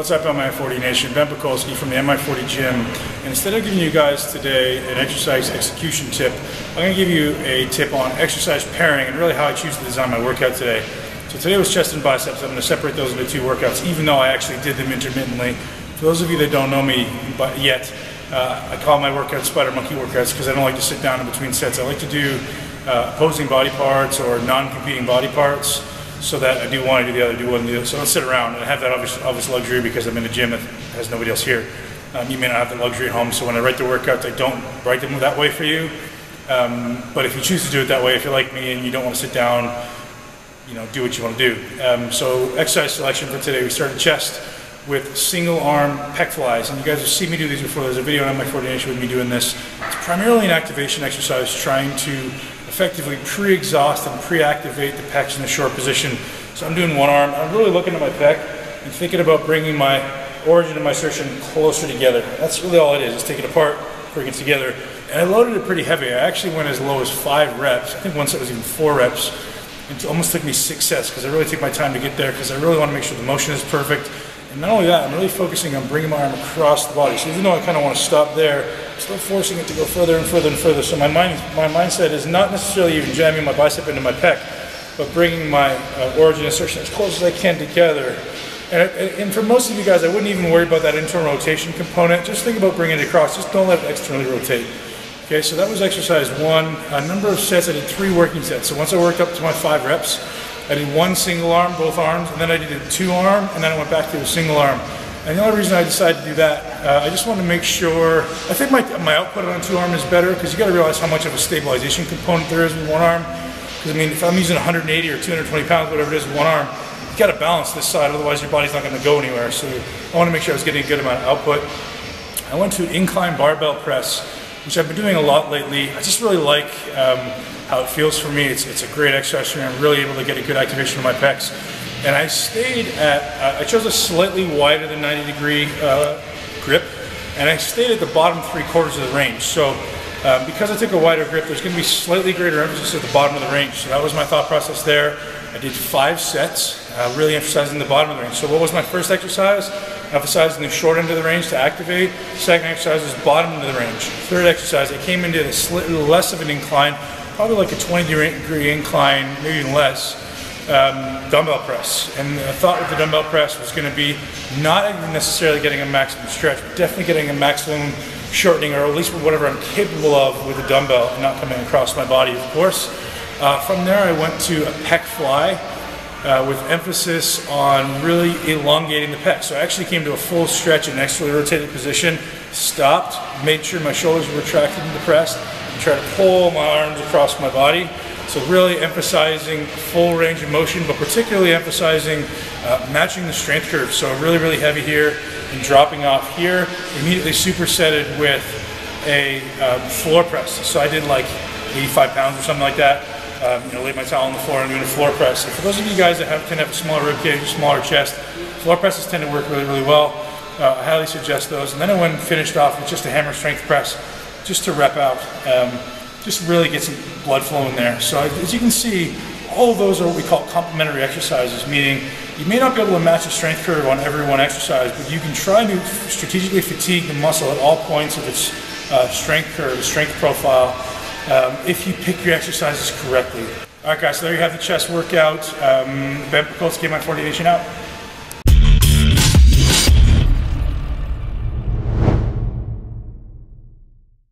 What's up, Mi40 Nation? Ben Pakulski from the Mi40 gym. And instead of giving you guys today an exercise execution tip, I'm going to give you a tip on exercise pairing and really how I choose to design my workout today. So today was chest and biceps. I'm going to separate those into two workouts, even though I actually did them intermittently. For those of you that don't know me yet, I call my workouts spider monkey workouts because I don't like to sit down in between sets. I like to do opposing body parts or non-competing body parts, so that I do one, I do the other, do one, do the other. So I don't sit around, and I have that obvious luxury because I'm in a gym that has nobody else here. You may not have the luxury at home, so when I write the workouts, I don't write them that way for you. But if you choose to do it that way, if you're like me and you don't want to sit down, do what you want to do. So exercise selection for today, we started chest with single arm pec flies, and you guys have seen me do these before. There's a video on Mi40 Nation with me doing this. It's primarily an activation exercise trying to effectively pre-exhaust and pre-activate the pecs in a short position. So I'm doing one arm. I'm really looking at my pec and thinking about bringing my origin and my insertion closer together. That's really all it is take it apart, bring it together. And I loaded it pretty heavy. I actually went as low as 5 reps. I think one set was even 4 reps. It almost took me 6 sets because I really take my time to get there because I really want to make sure the motion is perfect. And not only that, I'm really focusing on bringing my arm across the body. So even though I kind of want to stop there, I'm still forcing it to go further and further and further. So my mindset is not necessarily even jamming my bicep into my pec, but bringing my origin insertion as close as I can together. And for most of you guys, I wouldn't even worry about that internal rotation component. Just think about bringing it across. Just don't let it externally rotate. Okay, so that was exercise 1. A number of sets, I did 3 working sets. So once I worked up to my 5 reps, I did 1 single arm, both arms, and then I did a 2 arm, and then I went back to a single arm. And the only reason I decided to do that, I just wanted to make sure, I think my output on 2 arm is better, because you got to realize how much of a stabilization component there is with 1 arm. Because I mean, if I'm using 180 or 220 pounds, whatever it is with 1 arm, you got to balance this side, otherwise your body's not going to go anywhere. So I want to make sure I was getting a good amount of output. I went to incline barbell press, which I've been doing a lot lately. I just really like how it feels for me. It's a great exercise for me. I'm really able to get a good activation of my pecs. And I stayed at, I chose a slightly wider than 90-degree grip, and I stayed at the bottom 3/4 of the range. So because I took a wider grip, there's going to be slightly greater emphasis at the bottom of the range. So that was my thought process there. I did 5 sets, really emphasizing the bottom of the range. So what was my first exercise? Emphasizing the short end of the range to activate. Second exercise was bottom end of the range. Third exercise, I came into a slightly less of an incline, probably like a 20-degree incline, maybe even less, dumbbell press. And the thought with the dumbbell press was going to be not even necessarily getting a maximum stretch, but definitely getting a maximum shortening, or at least whatever I'm capable of with a dumbbell and not coming across my body, of course. From there, I went to a Pec Fly with emphasis on really elongating the pec. So I actually came to a full stretch in an externally rotated position, stopped, made sure my shoulders were retracted and depressed, and tried to pull my arms across my body. So really emphasizing full range of motion, but particularly emphasizing matching the strength curve. So really, really heavy here and dropping off here, immediately supersetted with a floor press. So I did like 85 pounds or something like that. Laid my towel on the floor and doing a floor press. And for those of you guys that can have a smaller rib cage, smaller chest, floor presses tend to work really, really well. I highly suggest those. And then I went and finished off with just a hammer strength press, just to rep out, just really get some blood flow in there. So as you can see, all of those are what we call complementary exercises, meaning you may not be able to match the strength curve on every one exercise, but you can try to strategically fatigue the muscle at all points of its strength curve, the strength profile, if you pick your exercises correctly. Alright guys, so there you have the chest workout. Ben Pakulski, Mi40 Nation out.